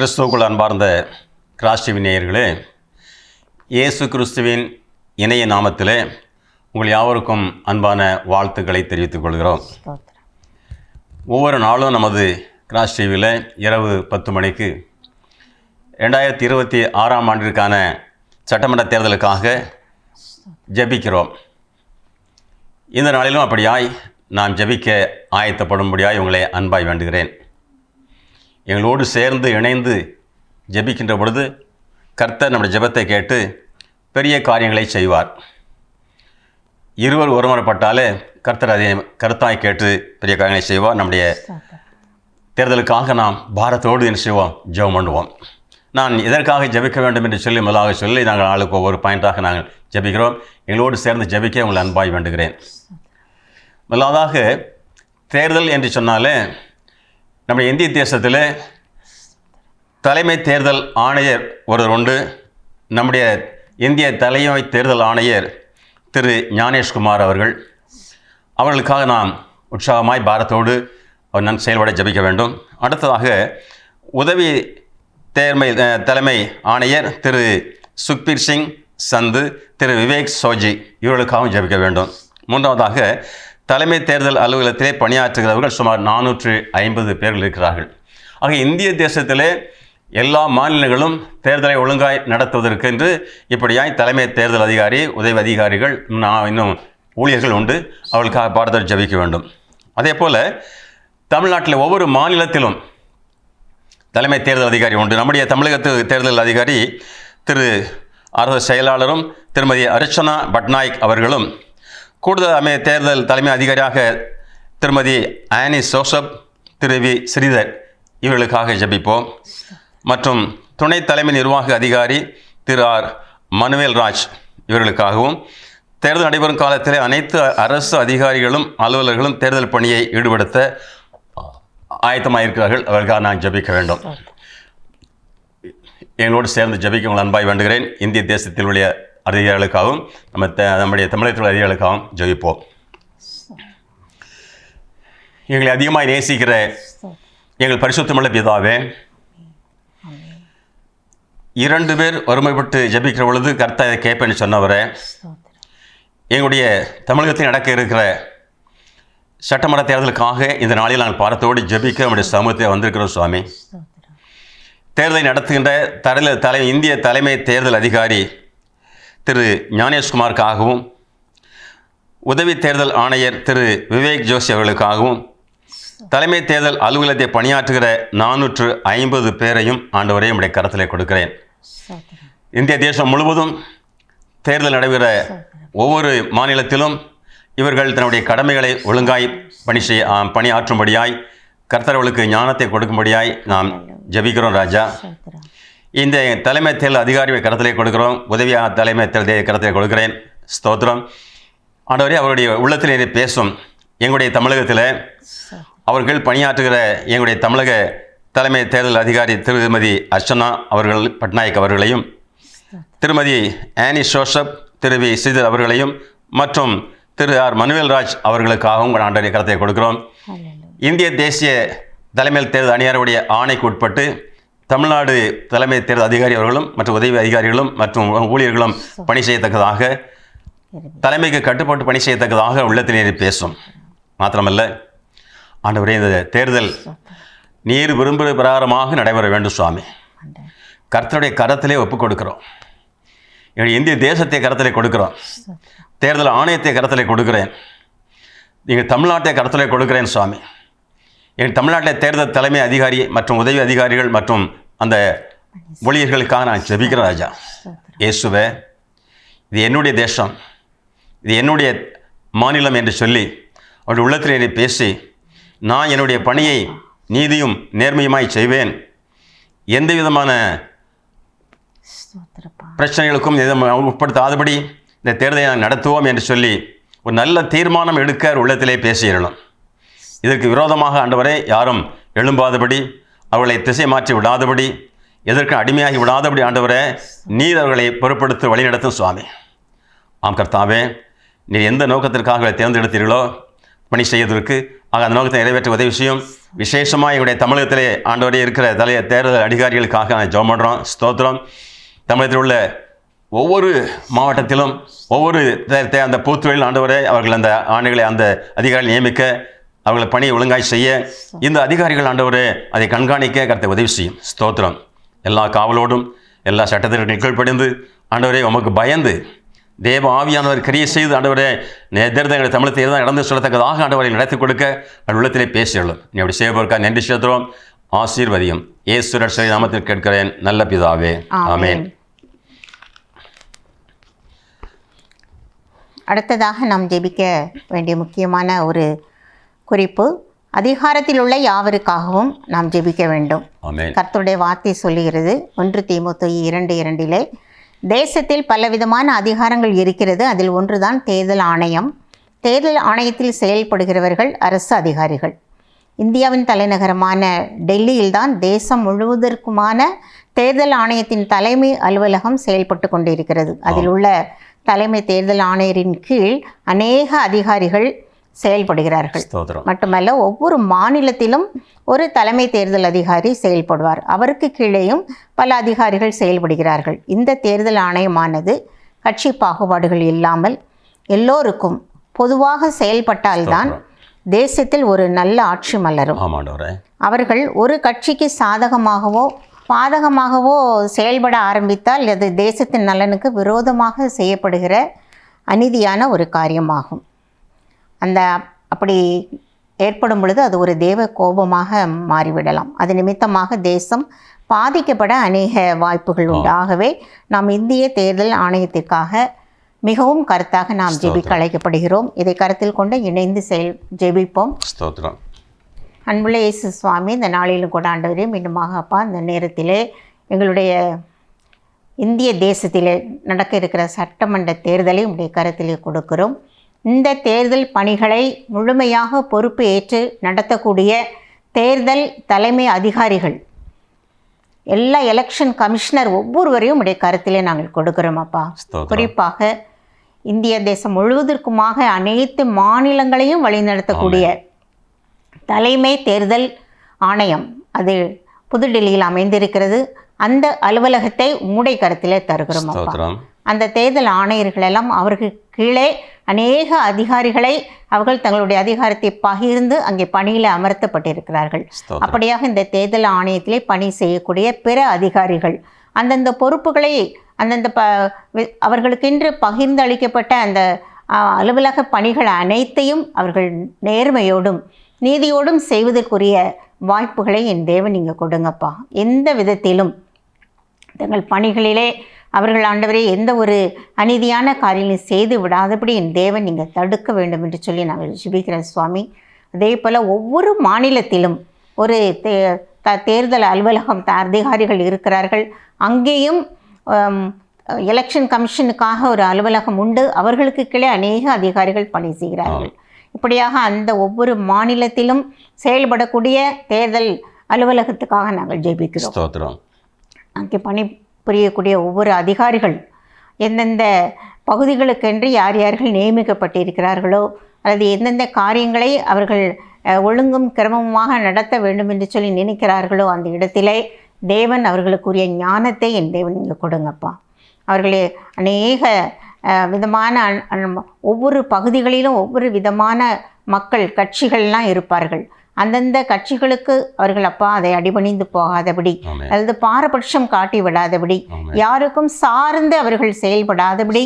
கிறிஸ்துவுக்குள் அன்பார்ந்த cross TV நேயர்களே, இயேசு கிறிஸ்துவின் இணைய நாமத்திலே உங்கள் யாவருக்கும் அன்பான வாழ்த்துக்களை தெரிவித்துக் கொள்கிறோம். ஒவ்வொரு நாளும் நமது கிராஸ் டிவியில் இரவு 10 மணிக்கு 2026 ஆண்டிற்கான சட்டமன்ற தேர்தலுக்காக ஜெபிக்கிறோம். இந்த நாளிலும் அப்படியாய் நாம் ஜெபிக்க ஆயத்தப்படும்படியாய் உங்களை அன்பாய் வேண்டுகிறேன். எங்களோடு சேர்ந்து இணைந்து ஜெபிக்கின்ற பொழுது கர்த்தர் நம்முடைய ஜெபத்தை கேட்டு பெரிய காரியங்களை செய்வார். இருவர் ஒருமுறைப்பட்டாலே கர்த்தர் அதை கருத்தாய் கேட்டு பெரிய காரியங்களை செய்வார். நம்முடைய தேர்தலுக்காக நாம் பாரத்தோடு என்ன செய்வோம்? ஜெபம் பண்ணுவோம். நான் எதற்காக ஜெபிக்க வேண்டும் என்று முதலாக சொல்லி நாங்கள் ஆளுக்கு ஒவ்வொரு பாயிண்டாக நாங்கள் ஜெபிக்கிறோம். எங்களோடு சேர்ந்து ஜெபிக்க உங்களை அன்பாய் வேண்டுகிறேன். முதலாவதாக தேர்தல் என்று சொன்னாலே நம்முடைய இந்திய தேசத்தில் தலைமை தேர்தல் ஆணையர் ஒருவர் உண்டு. நம்முடைய இந்திய தலைமை தேர்தல் ஆணையர் திரு ஞானேஷ்குமார் அவர்களுக்காக நாம் உற்சாகமாய் பாரத்தோடு அவர் செயல்பட ஜபிக்க வேண்டும். அடுத்ததாக உதவி தலைமை ஆணையர் திரு சுக்பீர் சிங் சந்து, திரு விவேக் சோஜி இவர்களுக்காகவும் ஜபிக்க வேண்டும். மூன்றாவதாக தலைமை தேர்தல் அலுவலகத்திலே பணியாற்றுகிறவர்கள் சுமார் 450 பேர்கள் இருக்கிறார்கள். ஆக இந்திய தேசத்திலே எல்லா மாநிலங்களும் தேர்தலை ஒழுங்காய் நடத்துவதற்கு என்று இப்படியாய் தலைமை தேர்தல் அதிகாரி, உதவி அதிகாரிகள், இன்னும் ஊழியர்கள் உண்டு. அவர்களுக்காக பாரதோடு ஜபிக்க வேண்டும். அதே போல் தமிழ்நாட்டில் ஒவ்வொரு மாநிலத்திலும் தலைமை தேர்தல் அதிகாரி உண்டு. நம்முடைய தமிழகத்து தேர்தல் அதிகாரி திரு அரசு செயலாளரும் திருமதி அர்ச்சனா பட்நாயக் அவர்களும், கூடுதல் தேர்தல் தலைமை அதிகாரியாக திருமதி ஆனி ஜோசப், திரு வி ஸ்ரீதர் இவர்களுக்காக ஜபிப்போம். மற்றும் துணை தலைமை நிர்வாக அதிகாரி திரு ஆர் மனுவேல் ராஜ் இவர்களுக்காகவும், தேர்தல் நடைபெறும் காலத்தில் அனைத்து அரசு அதிகாரிகளும் அலுவலர்களும் தேர்தல் பணியை ஈடுபடுத்த ஆயத்தமாக இருக்கிறார்கள். அவர்களுக்காக நான் ஜபிக்க வேண்டும். எங்களோடு சேர்ந்து ஜபிக்க உங்கள் அன்பாய் வேண்டுகிறேன். இந்திய தேசத்தில் உள்ள அதிகாரிகளுக்காகவும் நம்முடைய தமிழகத்தில் அதிகாரிகளுக்காகவும் ஜெபிப்போம். எங்களை அதிகமாக நேசிக்கிற எங்கள் பரிசுத்தமுள்ள பிதாவே, 2 பேர் ஒருமைப்பட்டு ஜெபிக்கிற பொழுது கர்த்தரை கேட்பேன்னு சொன்னவரே, எங்களுடைய தமிழகத்தில் நடக்க இருக்கிற சட்டமன்ற தேர்தலுக்காக இந்த நாளில் நாங்கள் பாரத்தோடு ஜெபிக்க நம்முடைய சமூகத்தில் வந்திருக்கிறோம். சுவாமி, தேர்தலை நடத்துகின்ற இந்திய தலைமை தேர்தல் அதிகாரி திரு ஞானேஷ்குமாருக்காகவும், உதவி தேர்தல் ஆணையர் திரு விவேக் ஜோஷி அவர்களுக்காகவும், தலைமை தேர்தல் அலுவலகத்தை பணியாற்றுகிற 450 பேரையும் ஆண்டவரே உம்முடைய கரத்திலே கொடுக்கிறேன். இந்திய தேசம் முழுவதும் தேர்தல் நடைபெற ஒவ்வொரு மாநிலத்திலும் இவர்கள் தன்னுடைய கடமைகளை ஒழுங்காய் பணியாற்றும்படியாய் கர்த்தர்களுக்கு ஞானத்தை கொடுக்கும்படியாய் நாம் ஜெபிக்கிறோம். ராஜா, இந்த தலைமை தேர்தல் அதிகாரியை கருத்திலே கொடுக்கிறோம். உதவி தலைமை தேர்தல் கருத்திலே கொடுக்கிறேன். ஸ்தோத்திரம். ஆண்டவரே, அவருடைய உள்ளத்திலே பேசும் எங்களுடைய தமிழகத்தில் அவர்கள் பணியாற்றுகிற எங்களுடைய தமிழக தலைமை தேர்தல் அதிகாரி திருமதி அர்ச்சனா பட்நாயக் அவர்களையும், திருமதி ஆனி ஜோசப், திரு வி ஸ்ரீதர் அவர்களையும் மற்றும் திரு ஆர் மனுவேல் ராஜ் அவர்களுக்காகவும் ஆண்டவரை கருத்தை கொடுக்கிறோம். இந்திய தேசிய தலைமை தேர்தல் அணியாருடைய ஆணைக்கு உட்பட்டு தமிழ்நாடு தலைமை தேர்தல் அதிகாரி அவர்களும் மற்றும் உதவி அதிகாரிகளும் மற்றும் ஊழியர்களும் பணி செய்யத்தக்கதாக, தலைமைக்கு கட்டுப்பட்டு பணி செய்யத்தக்கதாக உள்ளத்திலே பேசும். மாத்திரமல்ல ஆண்டவரே, இந்த தேர்தல் நீர் விரும்புகிற பிரகாரமாக நடைபெற வேண்டும். சுவாமி, கர்த்தருடைய கரத்திலே ஒப்புக் கொடுக்கிறோம். எங்களுடைய இந்திய தேசத்தை கரத்திலே கொடுக்கிறோம். தேர்தல் ஆணையத்தை கரத்திலே கொடுக்கிறேன். நீங்கள் தமிழ்நாட்டை கரத்திலே கொடுக்கிறேன். சுவாமி, எங்கள் தமிழ்நாட்டில் தேர்தல் தலைமை அதிகாரி மற்றும் உதவி அதிகாரிகள் மற்றும் அந்த ஊழியர்களுக்காக நான் ஜெபிக்கிறேன். ராஜா இயேசுவே, இது என்னுடைய தேசம், இது என்னுடைய மாநிலம் என்று சொல்லி அவருடைய உள்ளத்திலே பேசி, நான் என்னுடைய பணியை நீதியும் நேர்மையுமாய் செய்வேன், எந்த விதமான பிரச்சனைகளுக்கும் உட்படுத்தாதபடி இந்த தேர்தலை நான் நடத்துவோம் என்று சொல்லி ஒரு நல்ல தீர்மானம் எடுக்க உள்ளத்திலே பேசிடணும். இதற்கு விரோதமாக ஆண்டவரே யாரும் எழும்பாதபடி, அவர்களை திசை மாற்றி விடாதபடி, எதற்கு அடிமையாகி விடாதபடி ஆண்டவரே நீர் அவர்களை பொறுப்படுத்தி வழிநடத்தும். சுவாமி, ஆம் கர்த்தாவே, நீர் எந்த நோக்கத்திற்காக தேர்ந்தெடுத்தீர்களோ பணி செய்வதற்கு ஆக அந்த நோக்கத்தை நிறைவேற்ற உதவி செய்யும். விசேஷமாக எங்களுடைய தமிழகத்திலே ஆண்டவரே இருக்கிற தேர்தல் அதிகாரிகளுக்காக நான் ஜெபம் பண்ணுறோம். ஸ்தோத்திரம். தமிழகத்தில் உள்ள ஒவ்வொரு மாவட்டத்திலும் ஒவ்வொரு அந்த பூத்துறையில் ஆண்டவரே அவர்கள் அந்த ஆணைகளை அந்த அதிகாரிகள் நியமிக்க, அவர்களை பணியை ஒழுங்காய் செய்ய, இந்த அதிகாரிகள் ஆண்டவரே அதை கண்காணிக்க கர்த்தர் உதவி செய்யும். ஸ்தோத்திரம். எல்லா காவலோடும் எல்லா சட்டத்திற்கு கீழ்ப்படிந்து ஆண்டவரே உமக்கு பயந்து தேவ ஆவியானவர் கிரியை செய்து ஆண்டவரே தேர்தல் தமிழ் தேர்தல் நடந்து சொல்லத்தக்கதாக ஆண்டவரை நடத்தி கொடுக்க உள்ளத்திலே பேசியுள்ளோம். நீ அப்படி செய்வதற்காக நன்றி செலுத்துகிறோம். ஆசீர்வதியும். இயேசு நாமத்தில் கேட்கிறேன் நல்ல பிதாவே, ஆமென். அடுத்ததாக நாம் ஜெபிக்க வேண்டிய முக்கியமான ஒரு குறிப்பு, அதிகாரத்தில் உள்ள யாவருக்காகவும் நாம் ஜெபிக்க வேண்டும். கர்த்தருடைய வார்த்தை சொல்லுகிறது 1 தீமோத்தேயு 2:2 தேசத்தில் பலவிதமான அதிகாரங்கள் இருக்கிறது, அதில் ஒன்றுதான் தேர்தல் ஆணையம். தேர்தல் ஆணையத்தில் செயல்படுகிறவர்கள் அரசு அதிகாரிகள். இந்தியாவின் தலைநகரமான டெல்லியில்தான் தேசம் முழுவதற்குமான தேர்தல் ஆணையத்தின் தலைமை அலுவலகம் செயல்பட்டு கொண்டிருக்கிறது. அதில் உள்ள தலைமை தேர்தல் ஆணையரின் கீழ் அநேக அதிகாரிகள் செயல்படுகிறார்கள். மட்டுமல்ல, ஒவ்வொரு மாநிலத்திலும் ஒரு தலைமை தேர்தல் அதிகாரி செயல்படுவார். அவருக்கு கீழேயும் பல அதிகாரிகள் செயல்படுகிறார்கள். இந்த தேர்தல் ஆணையமானது கட்சி பாகுபாடுகள் இல்லாமல் எல்லோருக்கும் பொதுவாக செயல்பட்டால்தான் தேசத்தில் ஒரு நல்ல ஆட்சி மலரும். அவர்கள் ஒரு கட்சிக்கு சாதகமாகவோ பாதகமாகவோ செயல்பட ஆரம்பித்தால் அது தேசத்தின் நலனுக்கு விரோதமாக செய்யப்படுகிற அநீதியான ஒரு காரியமாகும். அப்படி ஏற்படும் பொழுது அது ஒரு தேவ கோபமாக மாறிவிடலாம். அது நிமித்தமாக தேசம் பாதிக்கப்பட அநேக வாய்ப்புகள் உண்டு. ஆகவே நாம் இந்திய தேர்தல் ஆணையத்திற்காக மிகவும் கருத்தாக நாம் ஜெபிக்க அழைக்கப்படுகிறோம். இதை கருத்தில் கொண்டு இணைந்து ஜெபிப்போம். அன்புள்ள இயேசு சுவாமி, இந்த நாளிலும் கூட ஆண்டவரே மீண்டுமாக அப்பா இந்த நேரத்திலே எங்களுடைய இந்திய தேசத்திலே நடக்க இருக்கிற சட்டமன்ற தேர்தலை உடைய கருத்திலே கொடுக்கிறோம். இந்த தேர்தல் பணிகளை முழுமையாக பொறுப்பு ஏற்று நடத்தக்கூடிய தேர்தல் தலைமை அதிகாரிகள், எல்லா எலெக்ஷன் கமிஷனர் ஒவ்வொருவரையும் உடைய கருத்திலே நாங்கள் கொடுக்கிறோம் அப்பா. குறிப்பாக இந்திய தேசம் முழுவதற்குமாக அனைத்து மாநிலங்களையும் வழிநடத்தக்கூடிய தலைமை தேர்தல் ஆணையம் அது புதுடெல்லியில் அமைந்திருக்கிறது. அந்த அலுவலகத்தை உம்முடைய கருத்திலே தருகிறோம் அப்பா. அந்த தேர்தல் ஆணையர்களெல்லாம் அவர்கள் கீழே அநேக அதிகாரிகளை அவர்கள் தங்களுடைய அதிகாரத்தை பகிர்ந்து அங்கே பணியில் அமர்த்தப்பட்டிருக்கிறார்கள். அப்படியாக இந்த தேர்தல் ஆணையத்திலே பணி செய்யக்கூடிய பிற அதிகாரிகள் அந்தந்த பொறுப்புகளை அந்தந்த அவர்களுக்கென்று பகிர்ந்து அளிக்கப்பட்ட அந்த அலுவலக பணிகள் அனைத்தையும் அவர்கள் நேர்மையோடும் நீதியோடும் செய்வதற்குரிய வாய்ப்புகளை என் தேவன் நீங்கள் கொடுங்கப்பா. எந்த விதத்திலும் தங்கள் பணிகளிலே அவர்கள் ஆண்டவரே எந்த ஒரு அநீதியான காரியங்களையும் செய்து விடாதபடி என் தேவன் நீங்கள் தடுக்க வேண்டும் என்று சொல்லி நாங்கள் ஜெபிக்கிறோம் சுவாமி. அதே போல் ஒவ்வொரு மாநிலத்திலும் ஒரு தேர்தல் அலுவலகம் அதிகாரிகள் இருக்கிறார்கள். அங்கேயும் எலெக்ஷன் கமிஷனுக்காக ஒரு அலுவலகம் உண்டு. அவர்களுக்கு கீழே அநேக அதிகாரிகள் பணி செய்கிறார்கள். இப்படியாக அந்த ஒவ்வொரு மாநிலத்திலும் செயல்படக்கூடிய தேர்தல் அலுவலகத்துக்காக நாங்கள் ஜெபிக்கிறோம். அங்கே பணிபுரியக்கூடிய ஒவ்வொரு அதிகாரிகள் எந்தெந்த பகுதிகளுக்கென்று யார் யார்கள் நியமிக்கப்பட்டிருக்கிறார்களோ அல்லது எந்தெந்த காரியங்களை அவர்கள் ஒழுங்கும் கிரமமாக நடத்த வேண்டும் என்று சொல்லி நினைக்கிறார்களோ அந்த இடத்திலே தேவன் அவர்களுக்குரிய ஞானத்தை என் தேவன் இங்கே கொடுங்கப்பா. அவர்களே அநேக விதமான ஒவ்வொரு பகுதிகளிலும் ஒவ்வொரு விதமான மக்கள் கட்சிகள்லாம் இருப்பார்கள். அந்தந்த கட்சிகளுக்கு அவர்கள் அப்பா அதை அடிபணிந்து போகாதபடி அல்லது பாரபட்சம் காட்டி விடாதபடி யாருக்கும் சார்ந்து அவர்கள் செயல்படாதபடி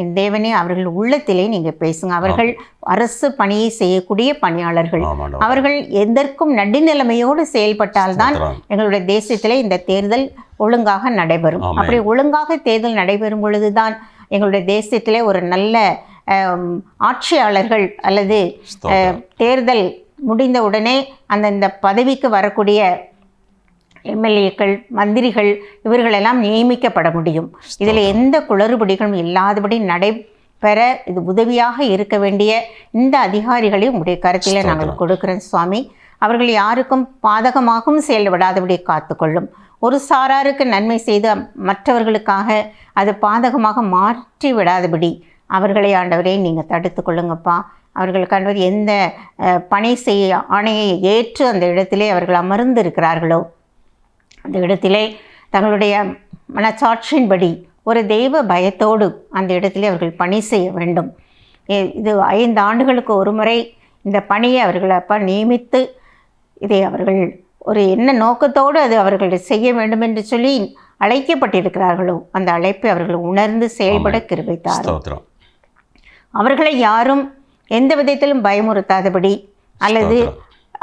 என் தேவனே அவர்கள் உள்ளத்திலே நீங்கள் பேசுங்க. அவர்கள் அரசு பணியை செய்யக்கூடிய பணியாளர்கள். அவர்கள் எதற்கும் நடுநிலைமையோடு செயல்பட்டால்தான் எங்களுடைய தேசத்திலே இந்த தேர்தல் ஒழுங்காக நடைபெறும். அப்படி ஒழுங்காக தேர்தல் நடைபெறும் பொழுதுதான் எங்களுடைய தேசத்திலே ஒரு நல்ல ஆட்சியாளர்கள் அல்லது தேர்தல் முடிந்த உடனே அந்தந்த பதவிக்கு வரக்கூடிய எம்எல்ஏக்கள் மந்திரிகள் இவர்களெல்லாம் நியமிக்கப்பட முடியும். இதில் எந்த குளறுபடிகளும் இல்லாதபடி நடைபெற இது உதவியாக இருக்க வேண்டிய இந்த அதிகாரிகளையும் உடைய கருத்தில் நாங்கள் கொடுக்கிறோம் சுவாமி. அவர்கள் யாருக்கும் பாதகமாகவும் செயல்படாதபடி காத்துக்கொள்ளும். ஒரு சாராருக்கு நன்மை செய்து மற்றவர்களுக்காக அது பாதகமாக மாற்றி விடாதபடி அவர்களை ஆண்டவரே நீங்கள் தடுத்து கொள்ளுங்கப்பா. அவர்களுக்கு ஆண்டவர் எந்த பணி செய்ய ஆணையை ஏற்று அந்த இடத்திலே அவர்கள் அமர்ந்து இருக்கிறார்களோ அந்த இடத்திலே தங்களுடைய மனச்சாட்சியின்படி ஒரு தெய்வ பயத்தோடு அந்த இடத்திலே அவர்கள் பணி செய்ய வேண்டும். இது 5 ஆண்டுகளுக்கு ஒரு முறை இந்த பணியை அவர்கள் அப்பா நியமித்து இதை அவர்கள் ஒரு என்ன நோக்கத்தோடு அது அவர்கள் செய்ய வேண்டும் என்று சொல்லி அழைக்கப்பட்டிருக்கிறார்களோ அந்த அழைப்பை அவர்கள் உணர்ந்து செயல்பட கிருபை தாரும். அவர்களை யாரும் எந்த விதத்திலும் பயமுறுத்தாதபடி அல்லது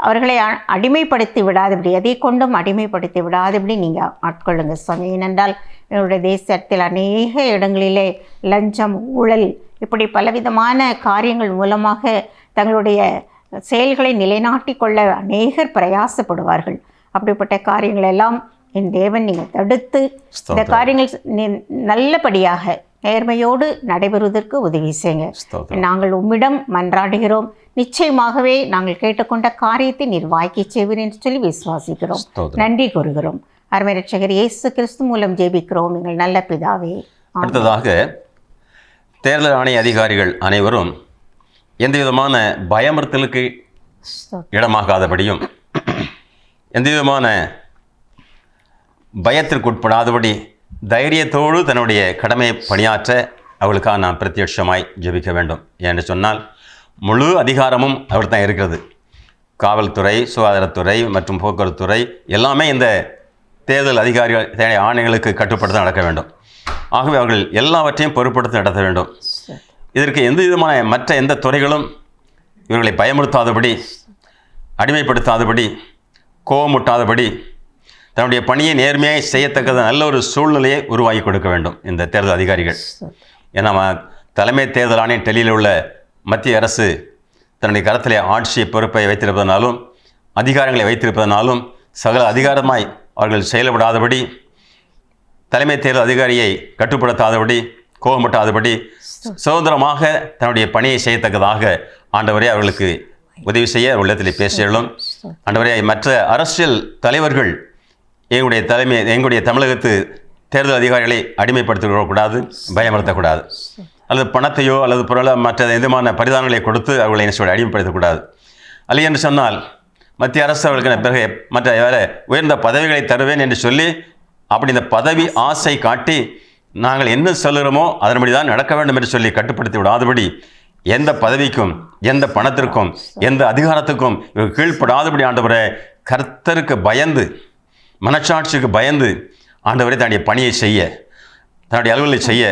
அவர்களை அடிமைப்படுத்தி விடாதபடி, அதை கொண்டும் அடிமைப்படுத்தி விடாதபடி நீங்கள் ஆட்கொள்ளுங்க சுவாமி. ஏனென்றால் என்னுடைய தேசத்தில் அநேக இடங்களிலே லஞ்சம், ஊழல், இப்படி பலவிதமான காரியங்கள் மூலமாக தங்களுடைய செயல்களை நிலைநாட்டி கொள்ள அநேகர் பிரயாசப்படுவார்கள். அப்படிப்பட்ட காரியங்கள் எல்லாம் என் தேவன் நீங்கள் தடுத்து இந்த காரியங்கள் நல்லபடியாக நேர்மையோடு நடைபெறுவதற்கு உதவி செய்யுங்க. நாங்கள் உம்மிடம் மன்றாடுகிறோம். நிச்சயமாகவே நாங்கள் கேட்டுக்கொண்ட காரியத்தை நீர் வாய்க்கு செய்வீர் என்று சொல்லி விசுவாசிக்கிறோம். நன்றி கூறுகிறோம். அருமை இரட்சகர் இயேசு கிறிஸ்து மூலம் ஜெபிக்கிறோம் எங்கள் நல்ல பிதாவே. அடுத்ததாக தேர்தல் ஆணைய அதிகாரிகள் அனைவரும் எந்த விதமான பயமுறுத்தலுக்கு இடமாகாதபடியும் எந்த விதமான பயத்திற்குட்படாதபடி தைரியத்தோடு தன்னுடைய கடமையை பணியாற்ற அவளுக்காக நாம் பிரத்யட்சமாய் ஜெபிக்க வேண்டும். என்று சொன்னால் முழு அதிகாரமும் அவர் தான் இருக்கிறது. காவல்துறை, சுகாதாரத்துறை மற்றும் போக்குவரத்துறை எல்லாமே இந்த தேர்தல் அதிகாரிகள் ஆணைகளுக்கு கட்டுப்பட்டு தான் நடக்க வேண்டும். ஆகவே அவர்கள் எல்லாவற்றையும் பொறுப்படுத்தி நடத்த வேண்டும். இதற்கு எந்த விதமான மற்ற எந்த துறைகளும் இவர்களை பயமுறுத்தாதபடி, அடிமைப்படுத்தாதபடி, கோபமுட்டாதபடி தன்னுடைய பணியை நேர்மையாக செய்யத்தக்கது நல்ல ஒரு சூழ்நிலையை உருவாக்கி கொடுக்க வேண்டும் இந்த தேர்தல் அதிகாரிகள். ஏன்னா தலைமை தேர்தல் ஆணையம் டெல்லியில் உள்ள மத்திய அரசு தன்னுடைய கரத்திலே ஆட்சி பொறுப்பை வைத்திருப்பதனாலும் அதிகாரங்களை வைத்திருப்பதனாலும் சகல அதிகாரமாய் அவர்கள் செயல்படாதபடி, தலைமை தேர்தல் அதிகாரியை கட்டுப்படுத்தாதபடி, கோபப்பட்டாதபடி சுதந்திரமாக தன்னுடைய பணியை செய்யத்தக்கதாக ஆண்டவரே அவர்களுக்கு உதவி செய்ய உள்ளத்தில் பேசியலும். ஆண்டவரே மற்ற அரசியல் தலைவர்கள் எங்களுடைய தமிழகத்து தேர்தல் அதிகாரிகளை அடிமைப்படுத்திக்கூடாது, பயமுறுத்தக்கூடாது. அல்லது பணத்தையோ அல்லது பொருளோ மற்ற விதமான பரிதானங்களை கொடுத்து அவர்களை என்ன அடிமைப்படுத்தக்கூடாது. அல்ல என்று சொன்னால் மத்திய அரசு அவர்களுக்கு பிறகு மற்ற வேறு உயர்ந்த பதவிகளை தருவேன் என்று சொல்லி அப்படி இந்த பதவி ஆசை காட்டி நாங்கள் என்ன சொல்லுகிறோமோ அதன்படி தான் நடக்க வேண்டும் என்று சொல்லி கட்டுப்படுத்தி விடாதபடி, எந்த பதவிக்கும் எந்த பணத்திற்கும் எந்த அதிகாரத்துக்கும் இவர்கள் கீழ்ப்படாதபடி ஆண்டவரை கர்த்தருக்கு பயந்து, மனச்சாட்சிக்கு பயந்து ஆண்டவரை தன்னுடைய பணியை செய்ய, தன்னுடைய அலுவலை செய்ய,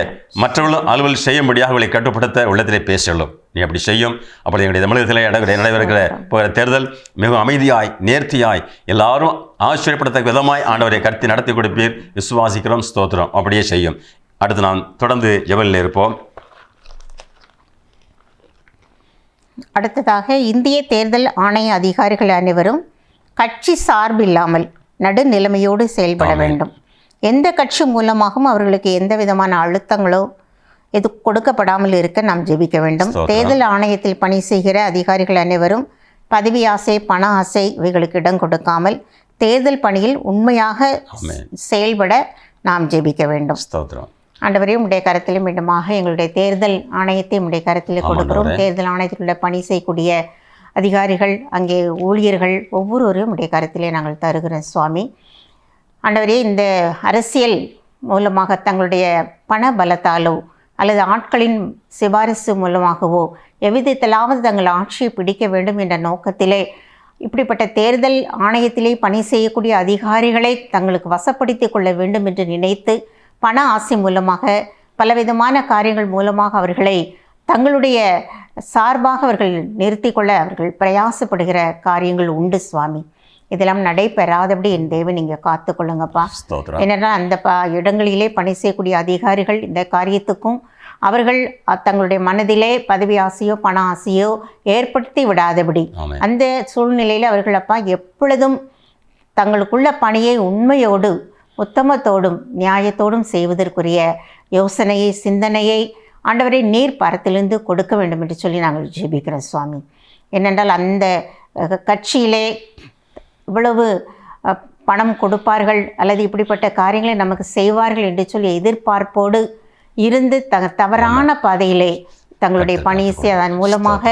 மற்றவர்களும் அலுவல் செய்யும்படியாக அவர்களை கட்டுப்படுத்த உள்ளத்திலே பேசலும். நீ அப்படி செய்யும். அப்படி எங்களுடைய தமிழகத்தில் நடைபெறுகிற போகிற தேர்தல் மிகவும் அமைதியாய், நேர்த்தியாய், எல்லாரும் ஆச்சரியப்படத்தக்க விதமாய் ஆண்டவரை கருத்தி நடத்தி கொடுப்பீர். விசுவாசிக்கிறோம், ஸ்தோத்திரம். அப்படியே செய்யும். அடுத்து நாம் தொடர்ந்து ஜெபலில் இருப்போம். அடுத்ததாக இந்திய தேர்தல் ஆணைய அதிகாரிகள் அனைவரும் கட்சி சார்பில்லாமல் நடுநிலைமையோடு செயல்பட வேண்டும். எந்த கட்சி மூலமாகவும் அவர்களுக்கு எந்த விதமான அழுத்தங்களோ எது கொடுக்கப்படாமல் இருக்க நாம் ஜெபிக்க வேண்டும். தேர்தல் ஆணையத்தில் பணி செய்கிற அதிகாரிகள் அனைவரும் பதவி ஆசை, பண ஆசை இவைகளுக்கு இடம் கொடுக்காமல் தேர்தல் பணியில் உண்மையாக செயல்பட நாம் ஜெபிக்க வேண்டும். ஆண்டவரே, உடைய கரத்திலும் மீண்டுமாக எங்களுடைய தேர்தல் ஆணையத்தை உடைய கரத்தில் கொடுக்கிறோம். தேர்தல் ஆணையத்தில் உள்ள பணி செய்யக்கூடிய அதிகாரிகள், அங்கே ஊழியர்கள் ஒவ்வொருவரையும் உடைய கரத்திலே நாங்கள் தருகிறோம் சுவாமி. ஆண்டவரே, இந்த அரசியல் மூலமாக தங்களுடைய பண பலத்தாலோ அல்லது ஆட்களின் சிபாரிசு மூலமாகவோ எவ்விதத்திலாவது தங்கள் ஆட்சியை பிடிக்க வேண்டும் என்ற நோக்கத்திலே இப்படிப்பட்ட தேர்தல் ஆணையத்திலே பணி செய்யக்கூடிய அதிகாரிகளை தங்களுக்கு வசப்படுத்தி கொள்ள வேண்டும் என்று நினைத்து பண ஆசை மூலமாக பலவிதமான காரியங்கள் மூலமாக அவர்களை தங்களுடைய சார்பாக அவர்கள் நிறுத்தி கொள்ள அவர்கள் பிரயாசப்படுகிற காரியங்கள் உண்டு சுவாமி. இதெல்லாம் நடைபெறாதபடி என் தேவன் நீங்கள் காத்து கொள்ளுங்கப்பா. ஏனென்றால் அந்த இடங்களிலே பணி செய்யக்கூடிய அதிகாரிகள் இந்த காரியத்துக்கும் அவர்கள் தங்களுடைய மனதிலே பதவி ஆசையோ பண ஆசையோ ஏற்படுத்தி விடாதபடி அந்த சூழ்நிலையில் அவர்கள் அப்பா எப்பொழுதும் தங்களுக்குள்ள பணியை உண்மையோடு, உத்தமத்தோடும், நியாயத்தோடும் செய்வதற்குரிய யோசனையை, சிந்தனையை ஆண்டவரை நீர் பரத்திலிருந்து கொடுக்க வேண்டும் என்று சொல்லி நாங்கள் ஜெபிக்கிறோம் சுவாமி. ஏனென்றால் அந்த கட்சியிலே இவ்வளவு பணம் கொடுப்பார்கள் அல்லது இப்படிப்பட்ட காரியங்களை நமக்கு செய்வார்கள் என்று சொல்லி எதிர்பார்ப்போடு இருந்து தவறான பாதையிலே தங்களுடைய பணியை அதன் மூலமாக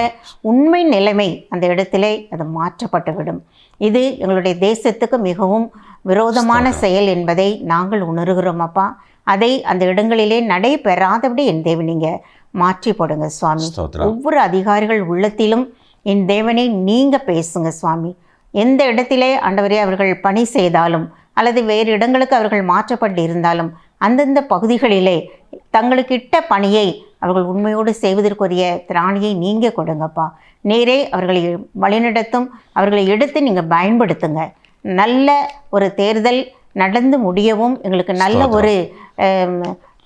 உண்மை நிலைமை அந்த இடத்திலே அது மாற்றப்பட்டுவிடும். இது எங்களுடைய தேசத்துக்கு மிகவும் விரோதமான செயல் என்பதை நாங்கள் உணர்கிறோம் அப்பா. அதை அந்த இடங்களிலே நடைபெறாதபடி என் தேவன் நீங்கள் மாற்றி போடுங்க சுவாமி. ஒவ்வொரு அதிகாரிகள் உள்ளத்திலும் என் தேவனை நீங்கள் பேசுங்க சுவாமி. எந்த இடத்திலே ஆண்டவரே அவர்கள் பணி செய்தாலும் அல்லது வேறு இடங்களுக்கு அவர்கள் மாற்றப்பட்டு இருந்தாலும் அந்தந்த பகுதிகளிலே தங்களுக்கு இட்ட பணியை அவர்கள் உண்மையோடு செய்வதற்குரிய திராணியை நீங்கள் கொடுங்கப்பா. நேரே அவர்களை வழிநடத்தும், அவர்களை எடுத்து நீங்கள் பயன்படுத்துங்க. நல்ல ஒரு தேர்தல் நடந்து முடியவும், எங்களுக்கு நல்ல ஒரு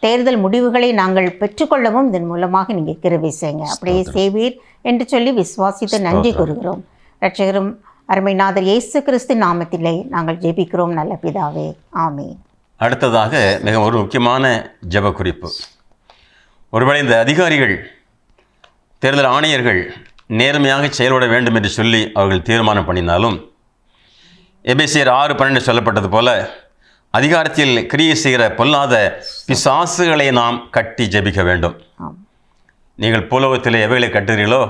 தேர்தல் முடிவுகளை நாங்கள் பெற்றுக்கொள்ளவும் இதன் மூலமாக நீங்கள் கிருபை செய்யுங்க. அப்படியே செய்வீர் என்று சொல்லி விசுவாசித்து நன்றி கூறுகிறோம். இரட்சகரும் அருமைநாதர் இயேசு கிறிஸ்து நாமத்திலே நாங்கள் ஜெபிக்கிறோம் நல்ல பிதாவே, ஆமென். அடுத்ததாக மிக ஒரு முக்கியமான ஜெப குறிப்பு. ஒருவேளை இந்த அதிகாரிகள், தேர்தல் ஆணையர்கள் நேர்மையாக செயல்பட வேண்டும் என்று சொல்லி அவர்கள் தீர்மானம் பண்ணினாலும், எபேசியர் 6:12 சொல்லப்பட்டது போல அதிகாரத்தில் கிரியை செய்கிற பொல்லாத பிசாசுகளை நாம் கட்டி ஜெபிக்க வேண்டும். நீங்கள் பூலோகத்தில் எவைகளை கட்டுகிறீர்களோ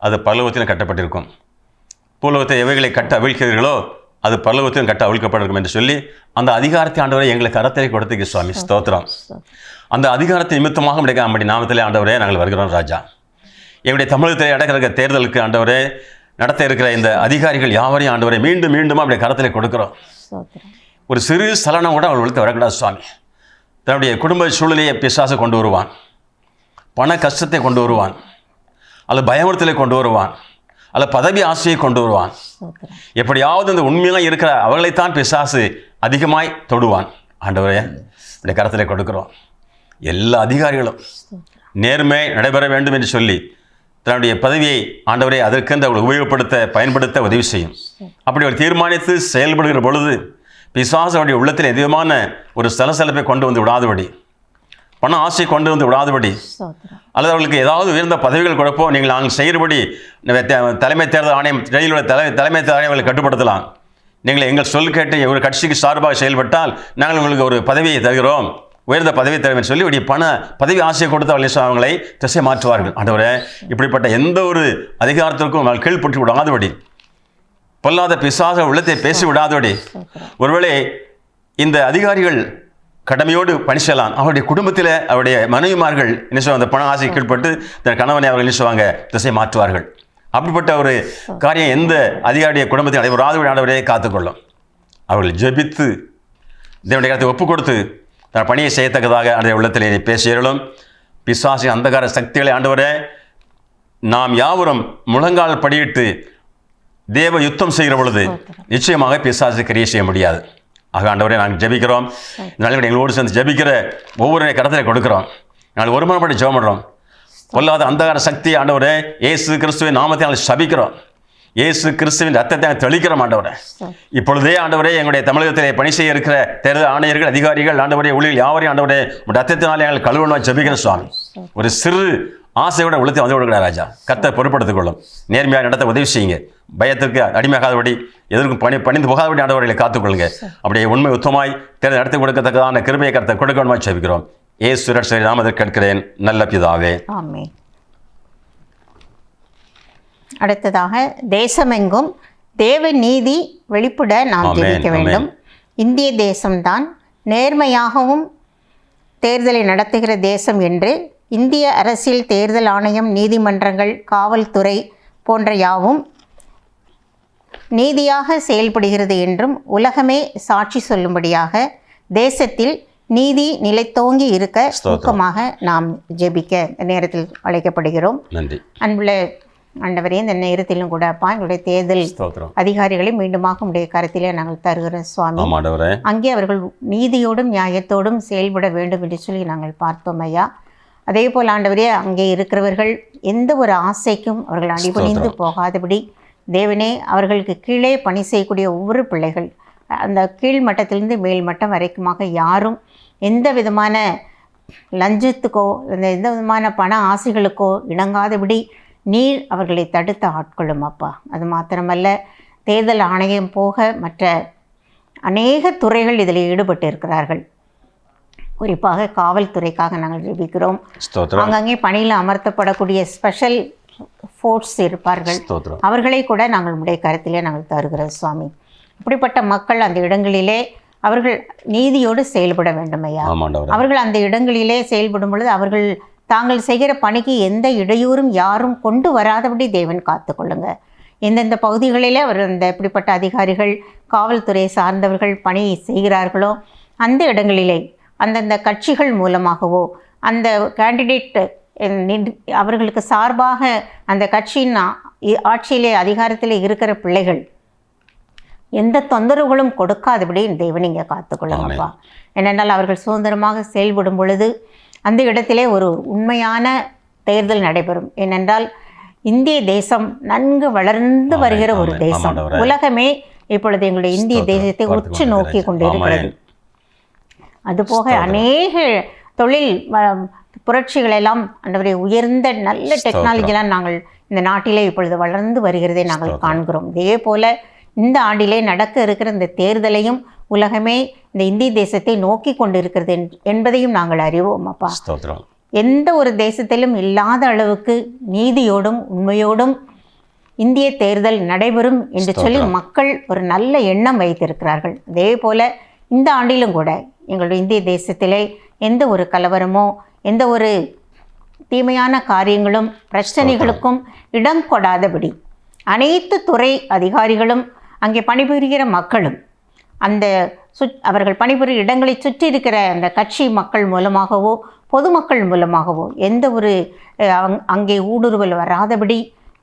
அது பரலோகத்திலும் கட்டப்பட்டிருக்கும். பூலோகத்தை எவைகளை கட்ட அவிழ்க்கிறீர்களோ அது பரலோகத்திலும் கட்ட அவிழ்க்கப்பட்டிருக்கும் என்று சொல்லி அந்த அதிகாரத்தை ஆண்டவரை எங்களுக்கு கரத்தை கொடுத்துக்கு சுவாமி. ஸ்தோத்திரம். அந்த அதிகாரத்தை நிமித்தமாக நம்முடைய நாமத்திலே ஆண்டவரே நாங்கள் வருகிறோம் ராஜா. எங்களுடைய தமிழகத்தில் நடக்கிற தேர்தலுக்கு ஆண்டவரே நடத்த இருக்கிற இந்த அதிகாரிகள் யாவரையும் ஆண்டவரை மீண்டும் மீண்டும் அப்படி கரத்தில் கொடுக்குறோம். ஒரு சிறு சலனம் கூட அவள் வளர்த்து வரக்கூடாது சுவாமி. தன்னுடைய குடும்ப சூழ்நிலையை பிசாசு கொண்டு வருவான், பண கஷ்டத்தை கொண்டு வருவான், அல்லது பயமுறுத்தலை கொண்டு வருவான், அல்லது பதவி ஆசையை கொண்டு வருவான். எப்படியாவது இந்த உண்மையாக இருக்கிற அவர்களைத்தான் பிசாசு அதிகமாய் தொடுவான். ஆண்டவரே இப்படி கரத்தில் கொடுக்குறோம். எல்லா அதிகாரிகளும் நேர்மை நடைபெற வேண்டும் என்று சொல்லி தன்னுடைய பதவியை ஆண்டவரை அதற்கென்று அவர்கள் உபயோகப்படுத்த பயன்படுத்த உதவி செய்யும். அப்படி அவர் தீர்மானித்து செயல்படுகிற பொழுது பிசாசு அவருடைய உள்ளத்தில் எதிகமான ஒரு சலசலப்பை கொண்டு வந்து விடாதபடி, பண ஆசை கொண்டு வந்து விடாதபடி, அல்லது அவர்களுக்கு ஏதாவது உயர்ந்த பதவிகள் கொடுப்போம், நீங்கள் நாங்கள் செய்கிறபடி தலைமை தேர்தல் ஆணையம் ரயிலோட தலைமை தேர்தல் ஆணையங்களை கட்டுப்படுத்தலாம், நீங்கள் எங்கள் சொல் கேட்டு ஒரு கட்சிக்கு சார்பாக செயல்பட்டால் நாங்கள் உங்களுக்கு ஒரு பதவியை தருகிறோம், உயர்ந்த பதவி தருவேன் சொல்லி இப்படி பதவி ஆசையை கொடுத்து அவங்களை திசை மாற்றுவார்கள். ஆண்டவரே இப்படிப்பட்ட எந்த ஒரு அதிகாரத்திற்கும் அவர்கள் கீழ்பட்டு விடாதபடி, பொல்லாத பிசாச உள்ளத்தை பேசி விடாதபடி, ஒருவேளை இந்த அதிகாரிகள் கடமையோடு பணி செய்யலாம், அவருடைய குடும்பத்தில் அவருடைய மனைவிமார்கள் என்ன செய்வாங்க, அந்த பண ஆசை கீழ்பட்டு தன் கணவனை அவர்கள் என்ன செய்வாங்க, திசை மாற்றுவார்கள். அப்படிப்பட்ட ஒரு காரியம் எந்த அதிகாரியுடைய குடும்பத்தில் நடைபெறாதபடி ஆண்டவரே காத்துக்கொள்ளும். அவர்கள் ஜெபித்து தேவனுடைய கருத்தை ஒப்பு கொடுத்து தன் பணியை செய்யத்தக்கதாக அந்த உள்ளத்தில் பேசியர்களும் பிசாசின் அந்தகார சக்திகளை ஆண்டவரே நாம் யாவரும் முழங்கால் படியிட்டு தேவ யுத்தம் செய்கிற பொழுது நிச்சயமாக பிசாசு கிரியை செய்ய முடியாது. ஆக ஆண்டவரே நாங்கள் ஜெபிக்கிறோம். நாங்கள் எங்களோடு சேர்ந்து ஜெபிக்கிற ஒவ்வொரு கரத்திலே கொடுக்கிறோம். நாங்கள் ஒருமனப்பட்டு ஜெபம் பண்ணுறோம். பொல்லாத அந்தகார சக்தி ஆண்டவரே இயேசு கிறிஸ்துவின் நாமத்தை நாங்கள் சபிக்கிறோம். இயேசு கிறிஸ்துவின் ரத்தத்தை தெளிக்கிறோம் ஆண்டவரே. இப்பொழுதே ஆண்டவரே எங்களுடைய தமிழகத்திலே பணி செய்ய இருக்கிற தேர்தல் ஆணையர்கள், அதிகாரிகள் ஆண்டவரே ஊழியர்கள் யாவரையும் ஆண்டவரே ரத்தத்தினாலே எங்கள் கழுவணும் ஜெபிக்கிற சுவாமி. ஒரு சிறு ஆசையோட உள்ளத்தை வந்து விடுகிறார் ராஜா. கர்த்தர் பொறுப்படுத்திக் கொள்ளும். நேர்மையாக நடத்த உதவி செய்யுங்க. பயத்திற்கு அடிமையாகாதபடி, எதற்கும் பணிந்து போகாதபடி ஆண்டவர்களை காத்துக்கொள்ளுங்க. அப்படியே உண்மை உத்தமாய் தேர்தல் நடத்தி கொடுக்கத்தக்கதான கிருபையை கர்த்தர் கொடுக்க வேண்டுமா ஜெபிக்கிறோம். இயேசு ரட்சகர் நாமத்தில் கேட்கிறேன் நல்ல பிதாவே, ஆமென். அடுத்ததாக தேசமெங்கும் தேவ நீதி வெளிப்பட நாம் ஜெபிக்க வேண்டும். இந்திய தேசம்தான் நேர்மையாகவும் தேர்தலை நடத்துகிற தேசம் என்று இந்திய அரசியல் தேர்தல் ஆணையம், நீதிமன்றங்கள், காவல்துறை போன்ற யாவும் நீதியாக செயல்படுகிறது என்றும் உலகமே சாட்சி சொல்லும்படியாக தேசத்தில் நீதி நிலைத்தோங்கி இருக்க ஊக்கமாக நாம் ஜெபிக்க நேரத்தில் அழைக்கப்படுகிறோம். அன்புள்ள ஆண்டவரே, இந்த நேரத்திலும் கூட அப்பா எங்களுடைய தேர்தல் அதிகாரிகளை மீண்டுமாக உடைய கருத்திலே நாங்கள் தருகிறோம் சுவாமி. அங்கே அவர்கள் நீதியோடும் நியாயத்தோடும் செயல்பட வேண்டும் என்று சொல்லி நாங்கள் பார்த்தோம் ஐயா. அதே போல் ஆண்டவரே, அங்கே இருக்கிறவர்கள் எந்த ஒரு ஆசைக்கும் அவர்கள் அடிபணிந்து போகாதபடி தேவனே அவர்களுக்கு கீழே பணி செய்யக்கூடிய ஒவ்வொரு பிள்ளைகள், அந்த கீழ் மட்டத்திலிருந்து மேல் மட்டம் வரைக்குமாக யாரும் எந்த விதமான லஞ்சத்துக்கோ எந்த விதமான பண ஆசைகளுக்கோ இணங்காதபடி நீர் அவர்களை தடுத்து ஆட்கொள்ளும் அப்பா. அது மாத்திரமல்ல, தேர்தல் ஆணையம் போக மற்ற அநேக துறைகள் இதில் ஈடுபட்டு இருக்கிறார்கள். குறிப்பாக காவல்துறைக்காக நாங்கள் ஜெபிக்கிறோம். ஸ்தோத்திரம். அங்கங்கே பணியில் அமர்த்தப்படக்கூடிய ஸ்பெஷல் ஃபோர்ஸ் இருப்பார்கள், ஸ்தோத்திரம். அவர்களை கூட நாங்கள் உடைய கருத்திலே நாங்கள் தருகிறோம் சுவாமி. இப்படிப்பட்ட மக்கள் அந்த இடங்களிலே அவர்கள் நீதியோடு செயல்பட வேண்டும் ஐயா. ஆமாண்டவரே. அவர்கள் அந்த இடங்களிலே செயல்படும் பொழுது அவர்கள் தாங்கள் செய்கிற பணிக்கு எந்த இடையூறும் யாரும் கொண்டு வராதபடி தேவன் காத்துக்கொள்ளுங்க. எந்தெந்த பகுதிகளிலே அவர் அந்த இப்படிப்பட்ட அதிகாரிகள் காவல்துறை சார்ந்தவர்கள் பணி செய்கிறார்களோ அந்த இடங்களிலே அந்தந்த கட்சிகள் மூலமாகவோ அந்த கேண்டிடேட் அவர்களுக்கு சார்பாக அந்த கட்சியின் ஆட்சியிலே அதிகாரத்தில் இருக்கிற பிள்ளைகள் எந்த தொந்தரவுகளும் கொடுக்காதபடி தேவன் இங்கே காத்துக்கொள்ளுங்கப்பா. ஏனென்றால் அவர்கள் சுதந்திரமாக செயல்படும் பொழுது அந்த இடத்திலே ஒரு உண்மையான தேர்தல் நடைபெறும். ஏனென்றால் இந்திய தேசம் நன்கு வளர்ந்து வருகிற ஒரு தேசம். உலகமே இப்பொழுது எங்களுடைய இந்திய தேசத்தை உற்று நோக்கி கொண்டிருக்கிறது. அதுபோக அநேக தொழில் புரட்சிகளெல்லாம் ஆண்டவரே உயர்ந்த நல்ல டெக்னாலஜிலாம் நாங்கள் இந்த நாட்டிலே இப்பொழுது வளர்ந்து வருகிறதை நாங்கள் காண்கிறோம். இதே போல் இந்த ஆண்டிலே நடக்க இருக்கிற இந்த தேர்தலையும் உலகமே இந்த இந்திய தேசத்தை நோக்கி கொண்டிருக்கிறது என்பதையும் நாங்கள் அறிவோம் அப்பா. எந்த ஒரு தேசத்திலும் இல்லாத அளவுக்கு நீதியோடும் உண்மையோடும் இந்திய தேர்தல் நடைபெறும் என்று சொல்லி மக்கள் ஒரு நல்ல எண்ணம் வைத்திருக்கிறார்கள். அதே போல் இந்த ஆண்டிலும் கூட எங்களுடைய இந்திய தேசத்திலே எந்த ஒரு கலவரமோ எந்த ஒரு தீமையான காரியங்களும் பிரச்சனைகளுக்கும் இடம் கொடாதபடி அனைத்து துறை அதிகாரிகளும் அங்கே பணிபுரிகிற மக்களும் அந்த அவர்கள் பணிபுரியும் இடங்களை சுற்றி இருக்கிற அந்த கட்சி மக்கள் மூலமாகவோ பொதுமக்கள் மூலமாகவோ எந்த ஒரு அங்கே ஊடுருவல் வராதபடி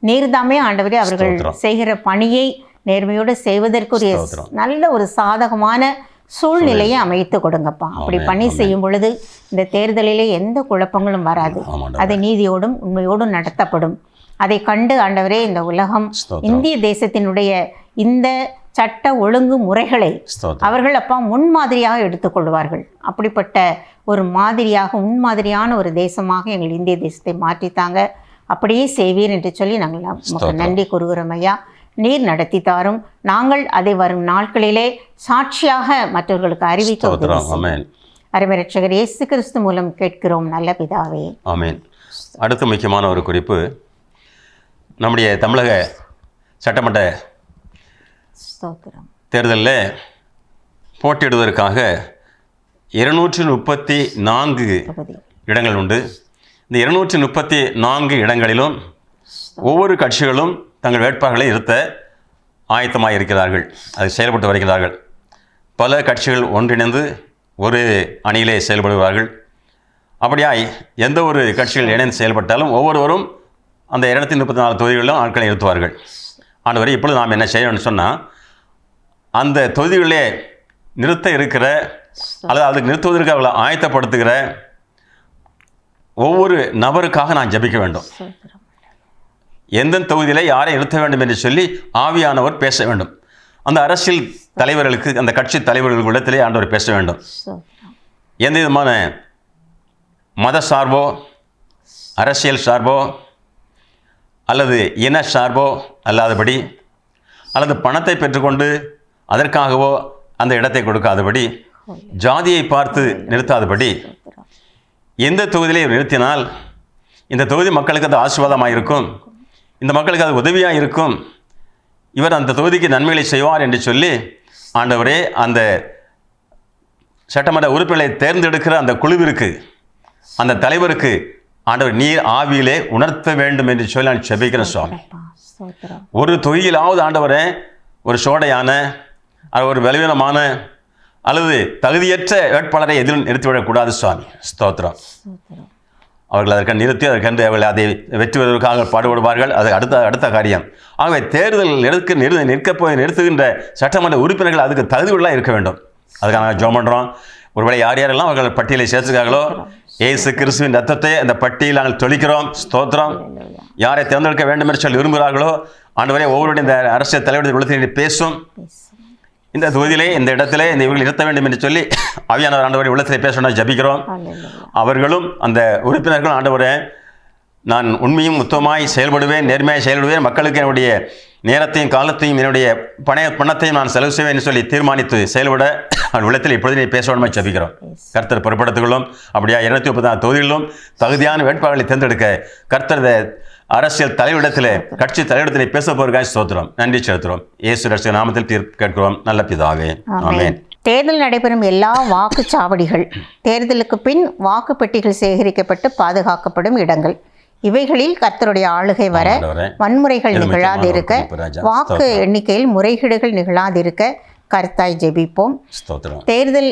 நீர்தாமே ஆண்டவரே அவர்கள் செய்கிற பணியை நேர்மையோடு செய்வதற்குரிய நல்ல ஒரு சாதகமான சூழ்நிலையை அமைத்து கொடுங்கப்பா. அப்படி பணி செய்யும் பொழுது இந்த தேர்தலிலே எந்த குழப்பங்களும் வராது. அது நீதியோடும் உண்மையோடும் நடத்தப்படும். அதை கண்டு ஆண்டவரே இந்த உலகம் இந்திய தேசத்தினுடைய இந்த சட்ட ஒழுங்கு முறைகளை அவர்கள் அப்பா முன்மாதிரியாக எடுத்துக்கொள்வார்கள். அப்படிப்பட்ட ஒரு மாதிரியாக முன்மாதிரியான ஒரு தேசமாக எங்கள் இந்திய தேசத்தை மாற்றித்தாங்க. அப்படியே செய்வீர் என்று சொல்லி நாங்கள் நமக்கு நன்றி கூறுகிறோம் ஐயா. நீர் நடத்தி தாரும். நாங்கள் அதை வரும் நாட்களிலே சாட்சியாக மற்றவர்களுக்கு அறிவிக்க அருமை இரட்சகர் இயேசு கிறிஸ்து மூலம் கேட்கிறோம் நல்ல பிதாவே. ஆமென். அடுத்த முக்கியமான ஒரு குறிப்பு, நம்முடைய தமிழக சட்டமன்ற தேர்தலில் போட்டியிடுவதற்காக 234 இடங்கள் உண்டு. இந்த 234 இடங்களிலும் ஒவ்வொரு கட்சிகளும் தங்கள் வேட்பாளர்களை நிறுத்த ஆயத்தமாக இருக்கிறார்கள், அது செயல்பட்டு வருகிறார்கள். பல கட்சிகள் ஒன்றிணைந்து ஒரு அணியிலே செயல்படுவார்கள். அப்படியாய் எந்த ஒரு கட்சிகள் இணைந்து செயல்பட்டாலும் ஒவ்வொருவரும் அந்த 234 தொகுதிகளிலும் ஆட்களை நிறுத்துவார்கள். ஆண்டவரே, இப்பொழுது நாம் என்ன செய்யணும்னு சொன்னால், அந்த தொகுதிகளிலே நிறுத்த இருக்கிற அல்லது அதுக்கு நிறுத்துவதற்கு அவளை ஆயத்தப்படுத்துகிற ஒவ்வொரு நபருக்காக நான் ஜெபிக்க வேண்டும். எந்தெந்த தொகுதியில் யாரை நிறுத்த வேண்டும் என்று சொல்லி ஆவியானவர் பேச வேண்டும். அந்த அரசியல் தலைவர்களுக்கு, அந்த கட்சி தலைவர்களுக்கு இடத்திலே ஆண்டவர் பேச வேண்டும். எந்த விதமான மத சார்போ அரசியல் சார்போ அல்லது இன சார்போ அல்லாதபடி அல்லது பணத்தை பெற்றுக்கொண்டு அதற்காகவோ அந்த இடத்தை கொடுக்காதபடி, ஜாதியை பார்த்து நிறுத்தாதபடி, எந்த தொகுதியிலே நிறுத்தினால் இந்த தொகுதி மக்களுக்கு அது ஆசீர்வாதமாக இருக்கும், இந்த மக்களுக்கு அது உதவியாக இருக்கும், இவர் அந்த தொகுதிக்கு நன்மைகளை செய்வார் என்று சொல்லி ஆண்டவரே அந்த சட்டமன்ற உறுப்பினர்களை தேர்ந்தெடுக்கிற அந்த குழுவிற்கு, அந்த தலைவருக்கு ஆண்டவர் நீர் ஆவியிலே உணர்த்த வேண்டும் என்று சொல்லி நான் செபிக்கிறேன் சுவாமி. ஒரு தொகுதியிலாவது ஆண்டவரே ஒரு சோடையான ஒரு பலவீனமான அல்லது தகுதியற்ற வேட்பாளரை எதிரும் நிறுத்திவிடக்கூடாது சுவாமி. ஸ்தோத்திரம். அவர்கள் அதற்கு நிறுத்தி அதற்கென்று அவர்கள் அதை வெற்றி பெறுவதற்காக பாடுபடுவார்கள். அது அடுத்த காரியம். ஆகவே தேர்தல் நிறுத்துகின்ற சட்டமன்ற உறுப்பினர்கள் அதுக்கு தகுதியுள்ளதாக இருக்க வேண்டும். அதுக்காக நாங்கள் ஜெபம் பண்ணுறோம். ஒருவேளை யார் யாரெல்லாம் அவர்கள் பட்டியலை சேர்த்துக்காங்களோ இயேசு கிறிஸ்துவின் ரத்தத்தை அந்த பட்டியல் நாங்கள் தொழிக்கிறோம். ஸ்தோத்திரம். யாரை தேர்ந்தெடுக்க வேண்டும் என்று சொல்லி விரும்புகிறார்களோ ஆண்டவரே ஒவ்வொருடைய இந்த அரசியல் தலைவருடைய உள்ளத்தை பேசும். இந்த தொகுதியிலே இந்த இடத்திலே இந்த இவர்கள் நிறுத்த வேண்டும் என்று சொல்லி ஆவியானவர் ஆண்டவரை உள்ளத்திலே பேசணும் ஜபிக்கிறோம். அவர்களும் அந்த உறுப்பினர்களும் ஆண்டவரே நான் உண்மையும் உத்தமாய் செயல்படுவேன், நேர்மையாக செயல்படுவேன், மக்களுக்கு என்னுடைய நேரத்தையும் காலத்தையும் என்னுடைய பணத்தையும் நான் செலவு செய்வேன் என்று சொல்லி தீர்மானித்து செயல்பட அவன் உள்ளத்தில் இப்பொழுது நீ பேசணுமா ஜெபிக்கிறோம். கர்த்தர் பொறுப்படுத்திக்கொள்ளும். அப்படியா 234 தொகுதிகளிலும் தகுதியான வேட்பாளர்களை தேர்ந்தெடுக்க கர்த்தர் அரசியல் தலைவரிடத்தில் கட்சி தலைவரிடத்தில் பேச போகிறக்காக ஸ்தோத்திரம், நன்றி செலுத்துகிறோம். இயேசு ரட்சகர் நாமத்தில் கேட்கிறோம் நல்ல பிதாவே, ஆமென். தேர்தல் நடைபெறும் எல்லா வாக்குச்சாவடிகள், தேர்தலுக்கு பின் வாக்குப்பெட்டிகள் சேகரிக்கப்பட்டு பாதுகாக்கப்படும் இடங்கள், இவைகளில் கர்த்தருடைய ஆளுகை வர வன்முறைகள் நிகழாதிருக்க, வாக்கு எண்ணிக்கையில் முறைகேடுகள் நிகழாதிருக்க கர்த்தாய் ஜெபிப்போம். தேர்தல்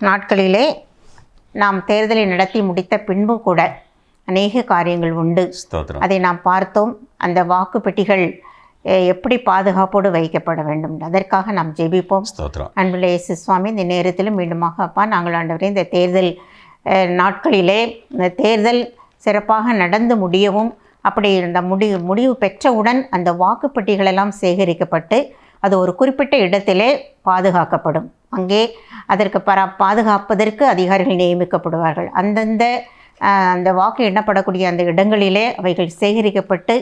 நாட்களிலே நாம் தேர்தலை நடத்தி முடித்த பின்பு கூட அநேக காரியங்கள் உண்டு. அதை நாம் பார்த்தோம். அந்த வாக்குப்பெட்டிகள் எப்படி பாதுகாப்போடு வைக்கப்பட வேண்டும், அதற்காக நாம் ஜெபிப்போம். அன்புள்ள இயேசு சுவாமி, இந்த நேரத்திலும் மீண்டுமாக அப்பா, நாங்கள் ஆண்டவரே இந்த தேர்தல் நாட்களிலே இந்த தேர்தல் சிறப்பாக நடந்து முடியவும், அப்படி இந்த முடிவு பெற்றவுடன் அந்த வாக்குப்பெட்டிகளெல்லாம் சேகரிக்கப்பட்டு அது ஒரு குறிப்பிட்ட இடத்திலே பாதுகாக்கப்படும். அங்கே அதற்கு பாதுகாப்பதற்கு அதிகாரிகள் நியமிக்கப்படுவார்கள். அந்த வாக்கு எண்ணப்படக்கூடிய அந்த இடங்களிலே அவைகள் சேகரிக்கப்பட்டு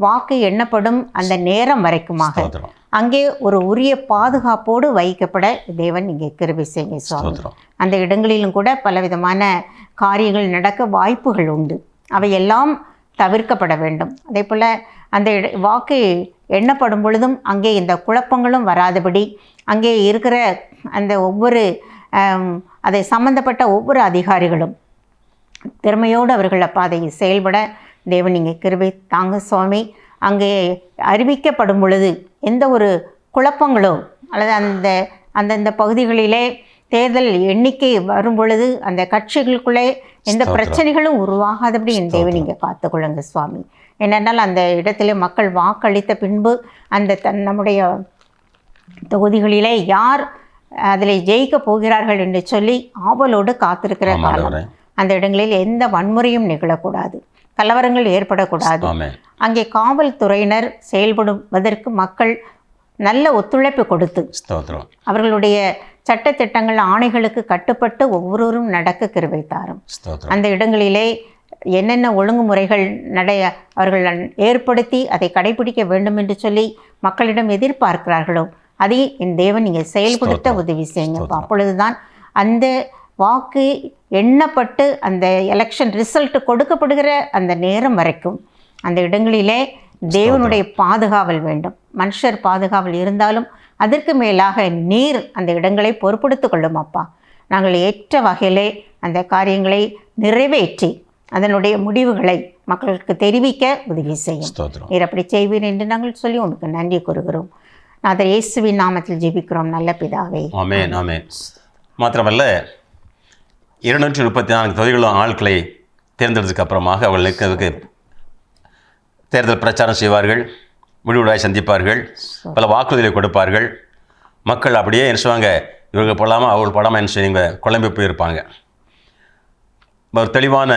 வாக்கு எண்ணப்படும் அந்த நேரம் வரைக்குமாக அங்கே ஒரு உரிய பாதுகாப்போடு வைக்கப்பட தேவன் இங்கே கிருபை செய்யுங்க சுவாமி. அந்த இடங்களிலும் கூட பலவிதமான காரியங்கள் நடக்க வாய்ப்புகள் உண்டு. அவையெல்லாம் தவிர்க்கப்பட வேண்டும். அதே போல் அந்த வாக்கு எண்ணப்படும் பொழுதும் அங்கே இந்த குழப்பங்களும் வராதபடி அங்கே இருக்கிற அந்த ஒவ்வொரு அதை சம்பந்தப்பட்ட ஒவ்வொரு அதிகாரிகளும் திறமையோடு அவர்கள் அப்பா அதை செயல்பட தேவன் இங்கே கிருபை தாங்க சுவாமி. அங்கே அறிவிக்கப்படும் பொழுது எந்த ஒரு குழப்பங்களோ அல்லது அந்தந்த பகுதிகளிலே தேர்தல் எண்ணிக்கை வரும் பொழுது அந்த கட்சிகளுக்குள்ளே எந்த பிரச்சனைகளும் உருவாகாதபடி என் தேவன் இங்கே காத்துக்கொள்ளுங்க சுவாமி. ஏனென்றால் அந்த இடத்துல மக்கள் வாக்களித்த பின்பு அந்த நம்முடைய தொகுதிகளிலே யார் அதில் ஜெயிக்க போகிறார்கள் என்று சொல்லி ஆவலோடு காத்திருக்கிற காலம். அந்த இடங்களில் எந்த வன்முறையும் நிகழக்கூடாது, கலவரங்கள் ஏற்படக்கூடாது. அங்கே காவல்துறையினர் செயல்படுவதற்கு மக்கள் நல்ல ஒத்துழைப்பு கொடுத்து அவர்களுடைய சட்டத்திட்டங்கள் ஆணைகளுக்கு கட்டுப்பட்டு ஒவ்வொருவரும் நடக்க கிருபை தாரும். அந்த இடங்களிலே என்னென்ன ஒழுங்குமுறைகள் அவர்கள் ஏற்படுத்தி அதை கடைபிடிக்க வேண்டும் என்று சொல்லி மக்களிடம் எதிர்பார்க்கிறார்களோ அதை என் தேவன் நீங்கள் செயல்படுத்த உதவி செய்யுங்க. அப்பொழுதுதான் அந்த வாக்கு எண்ணப்பட்டு அந்த எலெக்ஷன் ரிசல்ட் கொடுக்கப்படுகிற அந்த நேரம் வரைக்கும் அந்த இடங்களிலே தேவனுடைய பாதுகாவல் வேண்டும். மனுஷர் பாதுகாவல் இருந்தாலும் அதற்கு மேலாக நீர் அந்த இடங்களை பொறுப்படுத்திக் கொள்ளும் அப்பா. நாங்கள் ஏற்ற வகையிலே அந்த காரியங்களை நிறைவேற்றி அதனுடைய முடிவுகளை மக்களுக்கு தெரிவிக்க உதவி செய்யும். நீர் அப்படி செய்வீர் என்று நாங்கள் சொல்லி உங்களுக்கு நன்றி கூறுகிறோம். நாதர் இயேசுவின் நாமத்தில் ஜெபிக்கிறோம் நல்ல பிதாவே, ஆமென், ஆமென். மாத்திரமல்ல 234 தொகுதிகளும் ஆட்களை தேர்ந்தெடுத்ததுக்கு அப்புறமாக அவர்கள் நிற்கிறதுக்கு தேர்தல் பிரச்சாரம் செய்வார்கள், முடிவுடாய் சந்திப்பார்கள், பல வாக்குறுதிகளை கொடுப்பார்கள். மக்கள் அப்படியே என்ன செய்வாங்க, இவர்கள் போடாமல் அவர்கள் போடாமல் என்ன செய்யுங்க குழம்பி போயிருப்பாங்க. ஒரு தெளிவான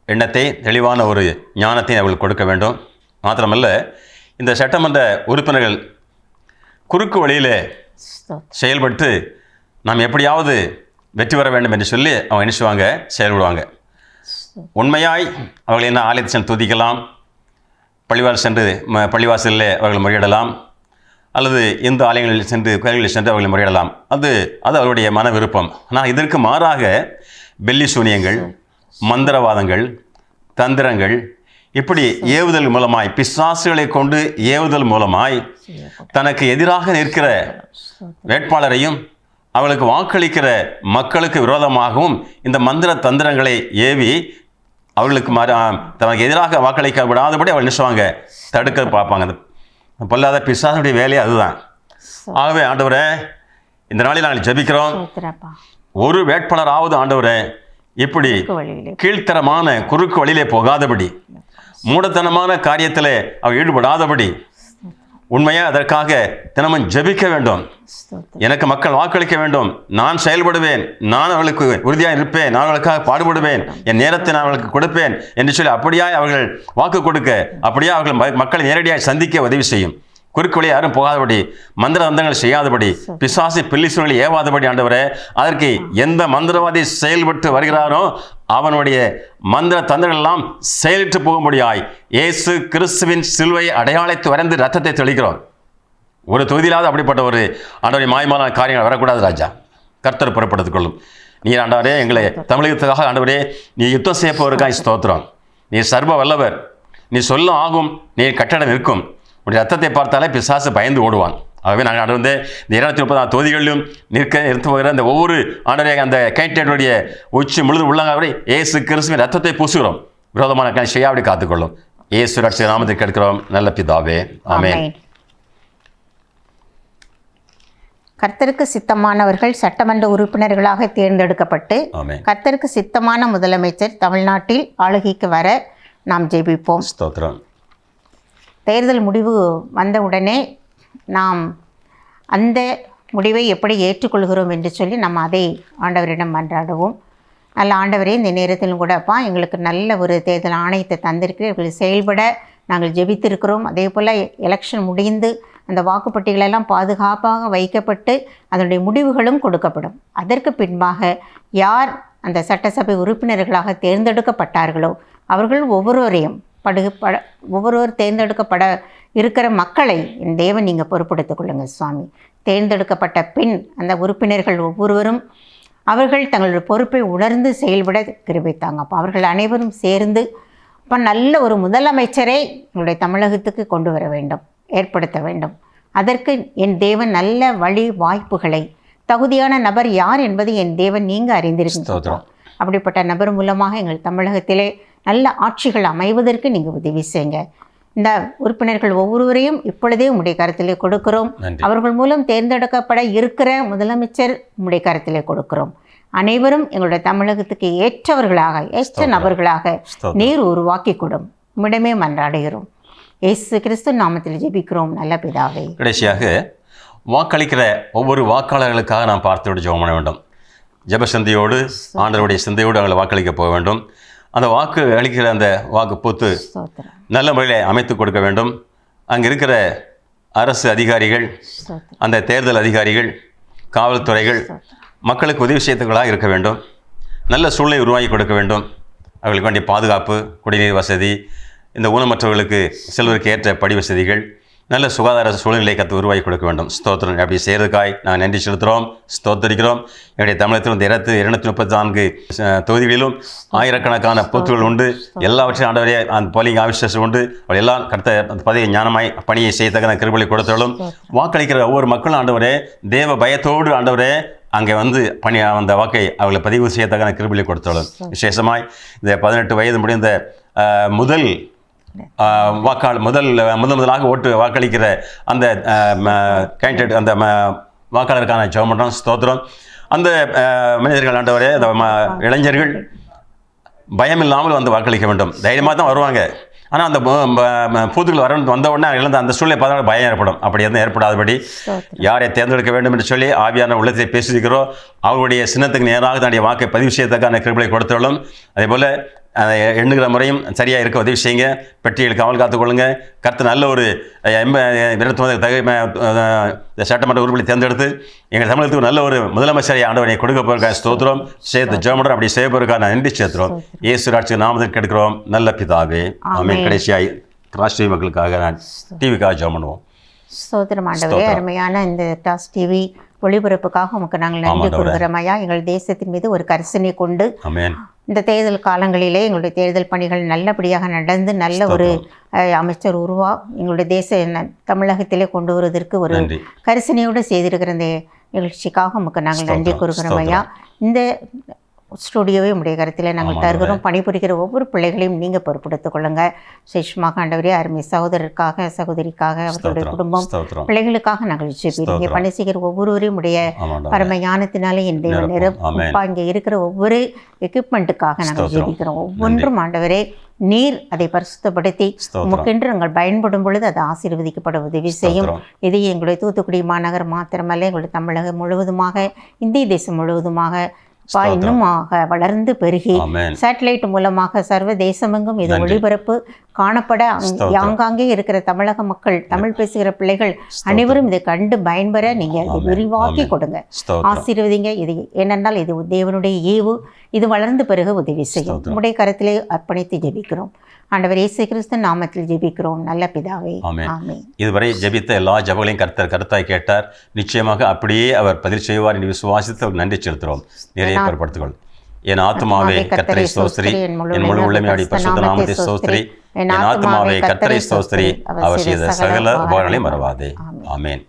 எண்ணத்தை, தெளிவான ஒரு ஞானத்தை அவர்கள் கொடுக்க வேண்டும். மாத்திரமல்ல இந்த சட்டமன்ற உறுப்பினர்கள் குறுக்கு வழியில் செயல்பட்டு நாம் எப்படியாவது வெற்றி பெற வேண்டும் என்று சொல்லி அவங்க என்ன செய்வாங்க, செயல்படுவாங்க. உண்மையாய் அவர்கள் என்ன ஆலயத்தை சென்று துதிக்கலாம், பள்ளிவாசலில் அவர்கள் முறையிடலாம், அல்லது இந்து ஆலயங்களில் சென்று கோயில்களில் சென்று அவர்கள் முறையிடலாம். அது அவருடைய மன விருப்பம். ஆனால் இதற்கு மாறாக பெல்லி சூனியங்கள், மந்திரவாதங்கள், தந்திரங்கள், இப்படி ஏவுதல் மூலமாய், பிசாசுகளை கொண்டு ஏவுதல் மூலமாய் தனக்கு எதிராக நிற்கிற வேட்பாளரையும் அவளுக்கு வாக்களிக்கிற மக்களுக்கு விரோதமாகவும் இந்த மந்திர தந்திரங்களை ஏவி அவர்களுக்கு தனக்கு எதிராக வாக்களிக்க விடாதபடி அவள் நினைச்சுவாங்க, தடுக்க பார்ப்பாங்க. பொல்லாத பிசாசுடைய வேலையே அதுதான். ஆகவே ஆண்டவரே, இந்த நாளில் நாங்கள் ஜெபிக்கிறோம், ஒரு வேட்பாளராவது ஆண்டவரே இப்படி கீழ்த்தரமான குறுக்கு வழியிலே போகாதபடி, மூடத்தனமான காரியத்தில் அவள் ஈடுபடாதபடி உண்மையாக அதற்காக தினமும் ஜெபிக்க வேண்டும். எனக்கு மக்கள் வாக்களிக்க வேண்டும், நான் செயல்படுவேன், நான் அவர்களுக்கு உறுதியாக இருப்பேன், நான் அவர்களுக்காக பாடுபடுவேன், என் நேரத்தை நான் அவர்களுக்கு கொடுப்பேன் என்று சொல்லி அப்படியாய் அவர்கள் வாக்கு கொடுக்க, அப்படியே அவர்கள் மக்களை நேரடியாக சந்திக்க உதவி செய்யும். குறுக்கு வழியை யாரும் போகாதபடி, மந்திர தந்திரங்கள் செய்யாதபடி, பிசாசு பில்லிசூழலை ஏவாதபடி ஆண்டவரே, அதற்கு எந்த மந்திரவாதி செயல்பட்டு வருகிறானோ அவனுடைய மந்திர தந்திரங்கள் எல்லாம் செயலிட்டு போகும்படியாய் இயேசு கிறிஸ்துவின் சிலுவை அடையாளத்தை வரைந்து ரத்தத்தை தெளிக்கிறோம். ஒரு தொகுதியிலாவது அப்படிப்பட்ட ஒரு ஆண்டவரை மாயமான காரியங்கள் வரக்கூடாது ராஜா. கர்த்தர் புறப்படுத்திக் கொள்ளும். நீர் ஆண்டவரே எங்களை தமிழகத்துக்காக ஆண்டவரே நீ யுத்தம் செய்ய போவதற்காக ஸ்தோத்திரம். நீ சர்வ வல்லவர். நீ சொல்லும் ஆகும், நீ கட்டட நிற்கும். உடைய ரத்தத்தை பார்த்தாலே பிசாசு பயந்து ஓடுவான். ஆகவே நாங்கள் ஆண்டு வந்து இந்த 230 தொகுதிகளிலும் நிறுத்த போகிற அந்த ஒவ்வொரு ஆண்டவரே அந்த கேண்டிடேட்டுடைய உச்சி முழுது உள்ளாங்க இயேசு கிறிஸ்துவின் ரத்தத்தை பூசுகிறோம். விரோதமான செய்யாவிட காத்துக்கொள்ளும். இயேசு ரட்சகர் நாமத்தில் கேட்கிறோம் நல்ல பிதாவே, ஆமென். கர்த்தருக்கு சித்தமானவர்கள் சட்டமன்ற உறுப்பினர்களாக தேர்ந்தெடுக்கப்பட்டு கர்த்தருக்கு சித்தமான முதலமைச்சர் தமிழ்நாட்டில் ஆளுகைக்கு வர நாம் ஜெபிப்போம். ஸ்தோத்திரம். தேர்தல் முடிவு வந்தவுடனே நாம் அந்த முடிவை எப்படி ஏற்றுக்கொள்கிறோம் என்று சொல்லி நம்ம அதை ஆண்டவரிடம் மன்றாடுவோம். நல்ல ஆண்டவரே, இந்த நேரத்திலும் கூட அப்பா எங்களுக்கு நல்ல ஒரு தேர்தல் ஆணையத்தை தந்திருக்கிறீர்கள், செயல்பட நாங்கள் ஜெபித்திருக்கிறோம். அதே போல் எலெக்ஷன் முடிந்து அந்த வாக்குப்பட்டிகளெல்லாம் பாதுகாப்பாக வைக்கப்பட்டு அதனுடைய முடிவுகளும் கொடுக்கப்படும். அதற்கு பின்பாக யார் அந்த சட்டசபை உறுப்பினர்களாக தேர்ந்தெடுக்கப்பட்டார்களோ அவர்கள் ஒவ்வொருவர் தேர்ந்தெடுக்கப்பட இருக்கிற மக்களை என் தேவன் நீங்கள் பொறுப்படுத்திக் கொள்ளுங்கள் சுவாமி. தேர்ந்தெடுக்கப்பட்ட பின் அந்த உறுப்பினர்கள் ஒவ்வொருவரும் அவர்கள் தங்களுடைய பொறுப்பை உணர்ந்து செயல்பட கிருபித்தாங்க. அப்போ அவர்கள் அனைவரும் சேர்ந்து அப்போ நல்ல ஒரு முதலமைச்சரை எங்களுடைய தமிழகத்துக்கு கொண்டு வர வேண்டும், ஏற்படுத்த வேண்டும். அதற்கு என் தேவன் நல்ல வழி வாய்ப்புகளை, தகுதியான நபர் யார் என்பதை என் தேவன் நீங்கள் அறிந்திருக்கிறோம். அப்படிப்பட்ட நபர் மூலமாக எங்கள் தமிழகத்திலே நல்ல ஆட்சிகள் அமைவதற்கு நீங்கள் உதவி செய்யுங்க. இந்த உறுப்பினர்கள் ஒவ்வொருவரையும் இப்பொழுதே உம்முடைய கருத்திலே கொடுக்கிறோம். அவர்கள் மூலம் தேர்ந்தெடுக்கப்பட இருக்கிற முதலமைச்சர் உம்முடைய கருத்திலே கொடுக்கிறோம். அனைவரும் எங்களுடைய தமிழகத்துக்கு ஏற்ற நபர்களாக நீர் உருவாக்கி கொடும். உம்மிடமே மன்றாடுகிறோம். இயேசு கிறிஸ்து நாமத்தில் ஜெபிக்கிறோம் நல்ல பிதாவே. கடைசியாக வாக்களிக்கிற ஒவ்வொரு வாக்காளர்களுக்காக நாம் பார்த்து ஜெபம் பண்ண வேண்டும். ஜெபசந்தியோடு ஆண்டவருடைய சிந்தையோடு அவங்களை வாக்களிக்க போக வேண்டும். அந்த வாக்கு அளிக்கிற அந்த வாக்கு பூத்து நல்ல முறையில் அமைத்து கொடுக்க வேண்டும். அங்கே இருக்கிற அரசு அதிகாரிகள், அந்த தேர்தல் அதிகாரிகள், காவல்துறைகள் மக்களுக்கு உதவி செய்யத்தக்களாக இருக்க வேண்டும். நல்ல சூழ்நிலை உருவாக்கி கொடுக்க வேண்டும். அவர்களுக்கு வேண்டிய பாதுகாப்பு, குடிநீர் வசதி, இந்த ஊனமற்றவர்களுக்கு செல்வதற்கு ஏற்ற படி வசதிகள், நல்ல சுகாதார சூழ்நிலை கற்று உருவாக்கி கொடுக்க வேண்டும். ஸ்தோத்திரம். அப்படி செய்கிறதுக்காய் நாங்கள் நன்றி செலுத்துகிறோம், ஸ்தோத்தரிக்கிறோம். என்னுடைய தமிழகத்தில் இந்த 234 தொகுதிகளிலும் ஆயிரக்கணக்கான பூத்துகள் உண்டு. எல்லாவற்றையும் ஆண்டவரே அந்த போலிங் ஆஃபீஸர்ஸ் உண்டு. அவள் எல்லாம் கருத்த அந்த பதவியை ஞானமாய் பணியை செய்யத்தக்க கிருபையை கொடுத்தாலும் வாக்களிக்கிற ஒவ்வொரு மக்களும் ஆண்டவரே தேவ பயத்தோடு ஆண்டவரே அங்கே வந்து அந்த வாக்கை அவர்களை பதிவு செய்யத்தக்க கிருபையை கொடுத்தாலும் விசேஷமாய் இந்த 18 வயது முடிந்த முதல் முதலாக வாக்களிக்கிற அந்த கேண்டிடேட், அந்த வாக்காளருக்கான ஜெபம் பண்ணுறோம். ஸ்தோத்திரம். அந்த மனிதர்கள் ஆண்டவரே, அந்த இளைஞர்கள் பயம் இல்லாமல் வந்து வாக்களிக்க வேண்டும். தைரியமாக தான் வருவாங்க. ஆனால் அந்த பூத்துக்கள் வந்த உடனே இழந்த அந்த சூழ்நிலை பார்த்தா பயம் ஏற்படும். அப்படி எதுவும் ஏற்படாதபடி யாரை தேர்ந்தெடுக்க வேண்டும் என்று சொல்லி ஆவியான உள்ளத்தை பேசியிருக்கிறோம். அவருடைய சின்னத்துக்கு நேராக தன்னுடைய வாக்கை பதிவு செய்யத்தக்கான கிருபையை கொடுத்தாலும் அதேபோல் அதை எண்ணுகிற முறையும் சரியாக இருக்க உதவி செய்யுங்க. பெட்டிகள் காவல் காத்துக்கொள்ளுங்க. கர்த்தர் நல்ல ஒரு சட்டமன்ற உறுப்பினரை தேர்ந்தெடுத்து எங்கள் தமிழகத்துக்கு நல்ல ஒரு முதலமைச்சரை ஆண்டவனை கொடுக்க போகிறக்கான ஸ்தோத்திரம் சேர்த்து ஜெபம் அப்படி செய்ய போகிறக்கான நன்றி சேர்த்துறோம். இயேசு ராட்சி நாமத்தில் கெடுக்கிறோம் நல்ல பிதாவே, ஆமென். கடைசியாய் ராஷ்டிரிய மக்களுக்காக நான் டிவிக்காக ஜெபம் பண்ணுவோம். ஸ்தோத்திரம் ஆண்டவரே. அருமையான இந்த டாஸ் டிவி ஒளிபரப்புக்காக உமக்கு நாங்கள் நன்றி கூறுகிறோம் ஐயா. எங்கள் தேசத்தின் மீது ஒரு கரிசனை கொண்டு இந்த தேர்தல் காலங்களிலே எங்களுடைய தேர்தல் பணிகள் நல்லபடியாக நடந்து நல்ல ஒரு அமைச்சர் எங்களுடைய தமிழகத்திலே கொண்டு வருவதற்கு ஒரு கரிசனையோடு செய்திருக்கிற இந்த நிகழ்ச்சிக்காக உமக்கு நாங்கள் நன்றி கூறுகிறோம் ஐயா. இந்த ஸ்டுடியோவை உடைய கருத்தில் நாங்கள் தருகிறோம். பணிபுரிகிற ஒவ்வொரு பிள்ளைகளையும் நீங்கள் பொறுப்படுத்திக் கொள்ளுங்க. சேஷமாக ஆண்டவரே, அருமை சகோதரருக்காக, சகோதரிக்காக, அவர்களுடைய குடும்பம், பிள்ளைகளுக்காக நாங்கள் ஜெபிக்கிறோம். பணி செய்கிற ஒவ்வொருவரையும் உடைய பரம ஞானத்தினாலே என் நேரம் இங்கே இருக்கிற ஒவ்வொரு எக்யூப்மெண்ட்டுக்காக நாங்கள் ஜெபிக்கிறோம். ஒவ்வொன்றும் ஆண்டவரே நீர் அதை பரிசுத்தப்படுத்தி உமக்கென்று நாங்கள் பயன்படும் பொழுது அது ஆசீர்வதிக்கப்பட உதவி செய்யும். இது எங்களுடைய தூத்துக்குடி மாநகர் மாத்திரமல்ல, எங்களுடைய தமிழகம் முழுவதுமாக, இந்திய தேசம் முழுவதுமாக இன்னும் வளர்ந்து பெருகி சேட்டலைட் மூலமாக சர்வ தேசமெங்கும் இது ஒளிபரப்பு காணப்பட ஆங்காங்கே இருக்கிற தமிழக மக்கள், தமிழ் பேசுகிற பிள்ளைகள் அனைவரும் இதை கண்டு பயன்பெற நீங்கள் இதை விரிவாக்கி கொடுங்க, ஆசீர்வதிங்க. இது ஏனென்றால் இது தேவனுடைய ஈவு, இது வளர்ந்து பிறகு உதவி செய்யும். உங்களுடைய கருத்திலே அர்ப்பணித்து ஜெபிக்கிறோம். ஆண்டவர் இயேசு கிறிஸ்து நாமத்தில் ஜெபிக்கிறோம் நல்ல பிதாவே, ஆமென். இதுவரை ஜெபித்த எல்லா ஜெபங்களையும் கருத்தாய் கேட்டார். நிச்சயமாக அப்படியே அவர் பதில் செய்வார் என்று விசுவாசித்து அவர் நன்றி செலுத்துகிறோம். நிறைய பொருட்படுத்துகள். என் ஆத்துமாவே கர்த்தரை ஸ்தோத்திரி, என் முழு உள்ளமையோடு பரிசுத்த நாமத்தை ஸ்தோத்திரி. என் ஆத்துமாவே கர்த்தரை ஸ்தோத்திரி, அவர் செய்த சகல உபகாரங்களையும் மறவாதே. ஆமென்.